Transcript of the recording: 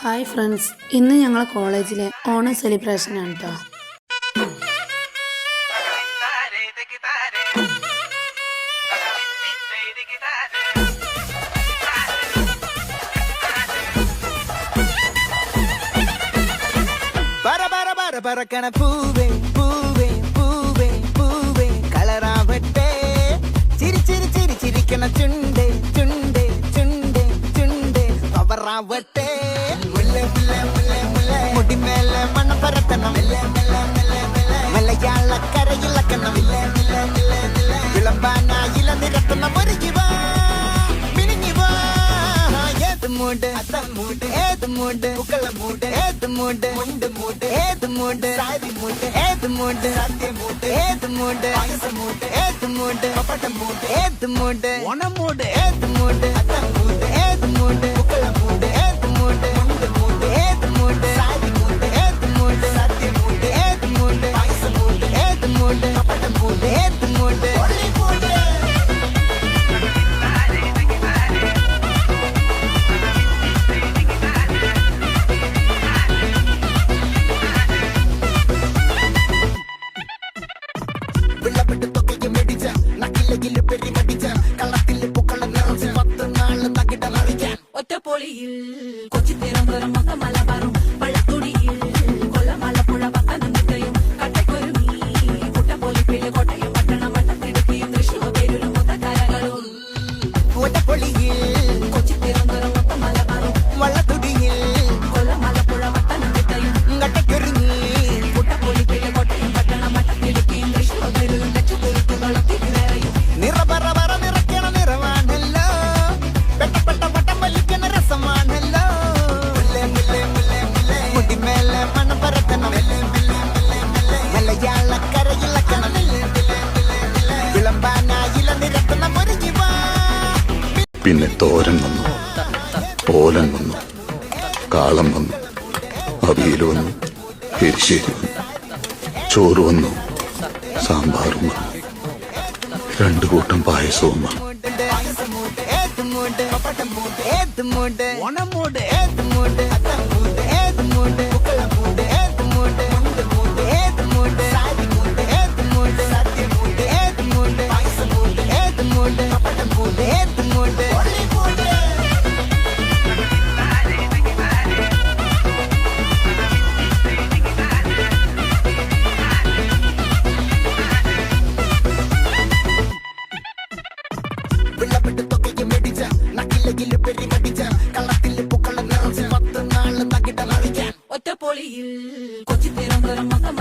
Hi friends, ഇന്ന് ഞങ്ങളെ കോളേജിലെ ഓണം സെലിബ്രേഷൻ ആണ് കേട്ടോ. പറക്കണ പൂവേ പൂവേ പൂവേ പൂവേ കളറാവട്ടെ, ചിരി ചിരി ചിരി ചിരിക്കണ ചുണ്ടേ ചുണ്ടേ ചുണ്ടേ ചുണ്ടേ പവറാവട്ടെ, മുടിമേലെ മണം പരത്തണം, മലയാളക്കരയിളക്കണം, വിളമ്പാനായില നിരത്തണം, ഒരുങ്ങിവാ മിനിങ്ങിവാ. ഏത് മൂട് മൂട് ഏത് മൂട് പുക്കള മൂട് ഏത് മൂട് മുണ്ട് മൂട് ഏത് മൂട് സാരി മൂട് ഏത് മൂട് സദ്യ മൂട് ഏത് മൂട് പായസ മൂട് ഏത് മൂട് പപ്പട മൂട് ഏത് മൂട് ഓണം മൂട് ഏത് മൂട് മൂട് ഏത് മൂട് പുക്കള മൂട് ഏത് മൂട് മുണ്ട് മൂട് ഏത് മൂട് സാരി മൂട് ഏത് മൂട് സദ്യ മൂട് ഏത് മൂട് പായസ മൂട് ഏത് മൂട് പപ്പട മൂട് ഏത് മൂട് ഒറ്റപ്പൊളിയിൽ കൊച്ചി തിരുവനന്തപുരം മൊത്തം മലബാറും വള്ളത്തുടിയിൽ കൊല്ലമലപ്പുഴ പത്തനംതിട്ടയും കട്ടക്കൊരുമി കുട്ടപ്പൊലിപ്പില് കോട്ടയം പട്ടണം വട്ടത്തിടുക്കിയും തൃശ്ശൂർ പേരൂരും മൊത്തക്കരകളും. ഒറ്റപ്പൊളിയിൽ കൊച്ചി തിരുവനന്തപുരം മൊത്തം മലബാറും വള്ളത്തുടിയിൽ കൊല്ലമലപ്പുഴ പത്തനംതിട്ടയും കട്ടക്കൊരുങ്ങി കുട്ടപ്പൊലിപ്പില് കോട്ടയം പട്ടണം വട്ടത്തിടുക്കിയും തൃശ്ശൂർ പേരൂരും ലക്ഷപ്പൊലിപ്പുകളും തിരുവേറയും. നിറപറ പറ നിറയ്ക്കണ നിറവാണല്ലോ, പെട്ടപ്പെട്ട വട്ടം വലിക്കണ രസമാണല്ലോ, മുടിമേലെ മണം പരത്തണം, മലയാളക്കരയിളക്കണം, വിളമ്പാനായില നിരത്തണം, ഒരുങ്ങിവാ. പിന്നെ തോരൻ വന്നു, ഓലൻ വന്നു, കാളം വന്നു, അവിയൽ വന്നു, എരിശ്ശേരി വന്നു, ചോറ് വന്നു, സാമ്പാറും വന്നു, 2 കൂട്ടം പായസവും വന്നു. ഓണം മൂട് ഏത് മൂട് മൂട് ഏത് മൂട് പുക്കള മൂട് ഏത് മൂട് മുണ്ട് മൂട് ഏത് മൂട് സാരി മൂട് ഏത് മൂട് സദ്യ മൂട് ഏത് മൂട് പായസ മൂട് ഏത് മൂട് പപ്പട മൂട് ഏത് മൂട് വിളവിട്ട് തൊക്കയ്ക്ക് മെടിച്ച നക്കിലകില് പെരിമടിച്ച കള്ളത്തില് പുക്കള നിറച്ച് 10 നാള് തകിട മറിക്കാൻ. ഒറ്റപ്പൊളിയിൽ കൊച്ചി തിരുവനന്തപുരം മൊത്തം